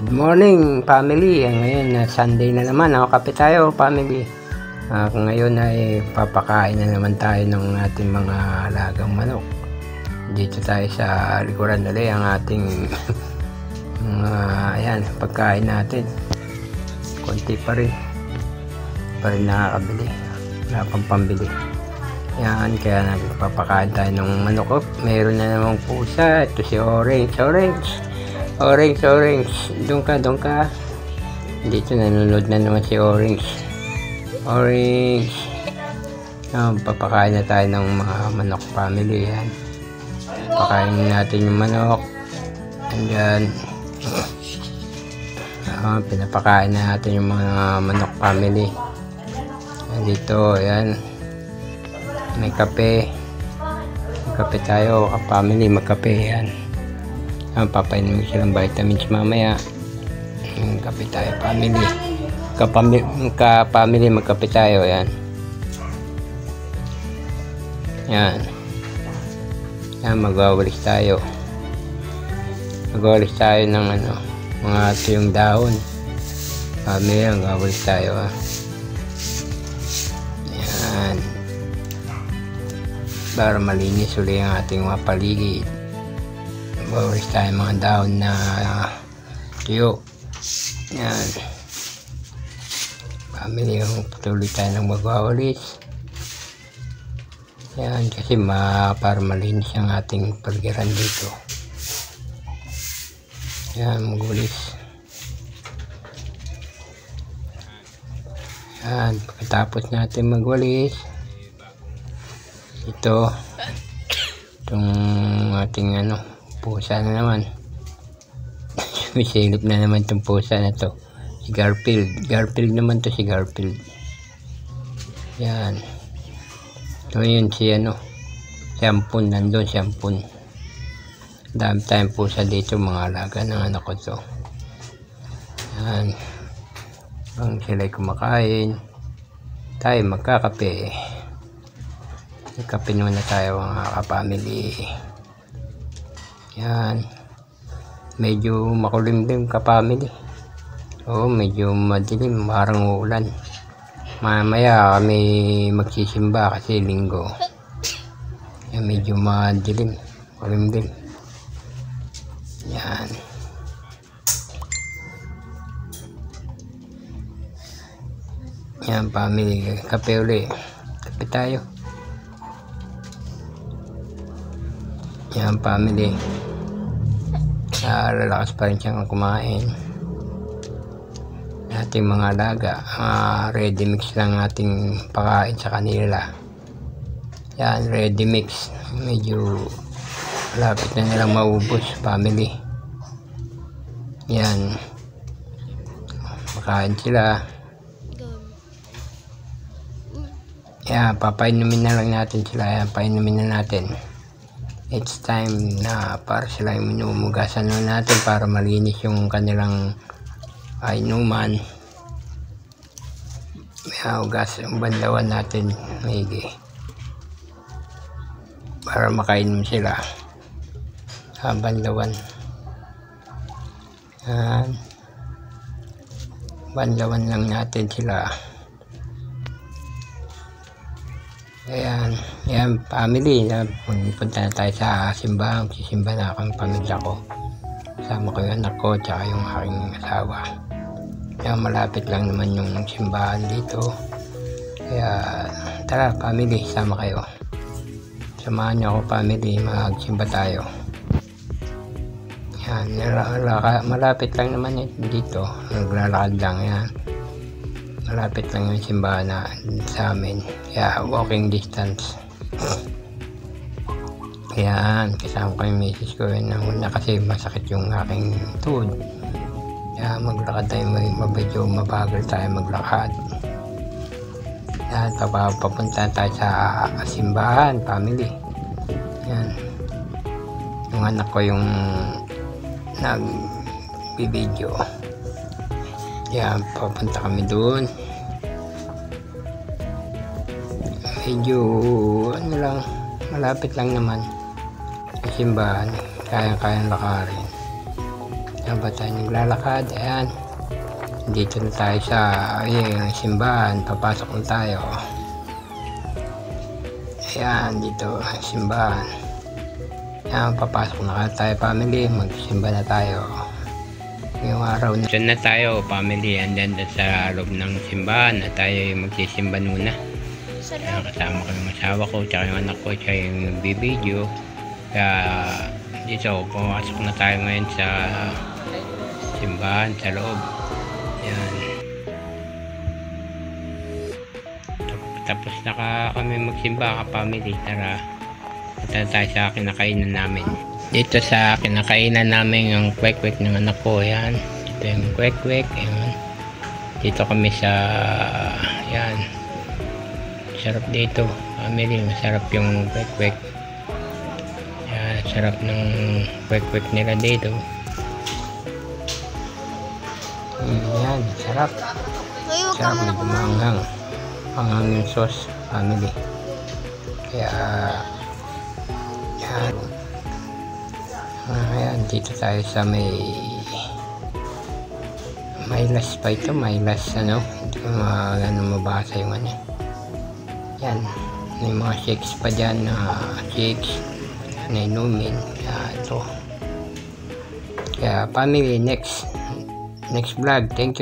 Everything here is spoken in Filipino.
Good morning family. Ngayon Sunday na naman, kape tayo family. Ngayon ay papakain na naman tayo ng ating mga alagang manok. Dito tayo sa likuran nila ang ating ayan, pagkain natin. Konti pa rin nakakabili, wala pang pambili. Yan, kaya nagpapakain tayo ng manok. Meron na namang pusa. Ito si Orange. Doon ka. Dito nanonood na naman si Orange. Papakain na tayo ng mga manok family. Yan. Pakainin natin yung manok. Andyan. Pinapakain na natin yung mga manok family. Dito, ayan. May kape. Magkape tayo, family, magkape. Yan. Papainumin silang vitamins mamaya. Kape tayo family. Ka-family, magkape tayo. Yan. Yan, magwawalis tayo. Magwawalis tayo ng mga tuyong dahon. Family, magwawalis tayo. Yan. Para malinis ulit ang ating mga paligid. Magwawalis tayo mga dahon na tuyo. Yan. Family, patuloy tayo ng magwawalis. Yan, kasi para malinis ang ating paligiran dito. Yan, magwalis. Yan, pagkatapos natin magwalis, itong ating pusa na naman. Silip na naman itong pusa na to. Si Garfield naman to, si Garfield. Yan. Ito yun si Shampoo, nandun Shampoo. Dami tayong pusa dito, mga alaga ng anak ko to. Yan. Ang sila'y kumakain, tayo magkakape. Magkape muna tayo mga ka-family. Yan. Medyo makulimlim ka-family. Oo, medyo madilim, parang uulan. Mamaya kami magsisimba kasi linggo. Yan, medyo madilim, makulimlim. Yan. Yan family, kape ulit. Kape tayo. Yan family. Lalakas pa rin siyang kumain. Ating mga alaga, ready mix lang ating pakain sa kanila. Yan, ready mix. Medyo malapit na nilang maubos family. Yan. Makain sila. Yan, papainumin na lang natin sila. Yan, painumin na natin. It's time na para sila yung minumugasan na natin para malinis yung kanilang inuman. Hugas yung bandawan natin maigi para makainom sila sa bandawan. Yan. Bandawan lang natin sila. Ayan, family, punta na tayo sa simbahan. Sisimba na akong pamilya ko. Kasama ko yung anak ko tsaka yung aking asawa. Kaya malapit lang naman yung simbahan dito. Kaya tara family, sama kayo. Samahan niyo ako family, magsimba tayo. Yan, malapit lang naman dito. Naglalakad lang yan. Malapit lang yung simbahan na sa amin. Kaya walking distance. Ayan, kasama ko yung misis ko. Una kasi masakit yung aking tuhod. Kaya maglakad tayo, medyo mabagal tayo maglakad. Yan, papunta tayo sa simbahan, family. Yan. Yung anak ko yung nag-video. Yan, papunta kami doon. Medyo malapit lang naman. Simbahan, kayang lakarin. Habang tayo naglalakad, ayan. Dito na tayo sa simbahan. Papasok na tayo. Ayan, dito simbahan. Ayan, papasok na tayo family. Magsimba na tayo. Ngayong araw na. Diyan na tayo family. Andan sa loob ng simbahan na tayo magsisimba muna. Ayan, kasama ko yung asawa ko, tsaka yung anak ko, tsaka yung nagbibideo. Kaya dito, pumasok na tayo ngayon sa simbahan, sa loob. Ayan. Tapos na kami magsimba ka family. Tara, punta tayo sa kinakainan namin. Dito sa kinakainan namin yung kwek-kwek ng anak ko. Ayan. Dito yung kwek-kwek. Ayan. Dito kami sa ayan. Sarap dito family. Masarap yung kwek-kwek. Ayan. Sarap ng kwek-kwek nila dito. Ayan. Sarap. Sarap na gumanghang. Ang sauce family. Kaya yan. Ayan, dito tayo sa may last pa ito, may last ano, hindi ko mabasa yung ano. Yan, may mga shakes pa dyan na shakes na inumin. Ito. Kaya family, next vlog. Thank you.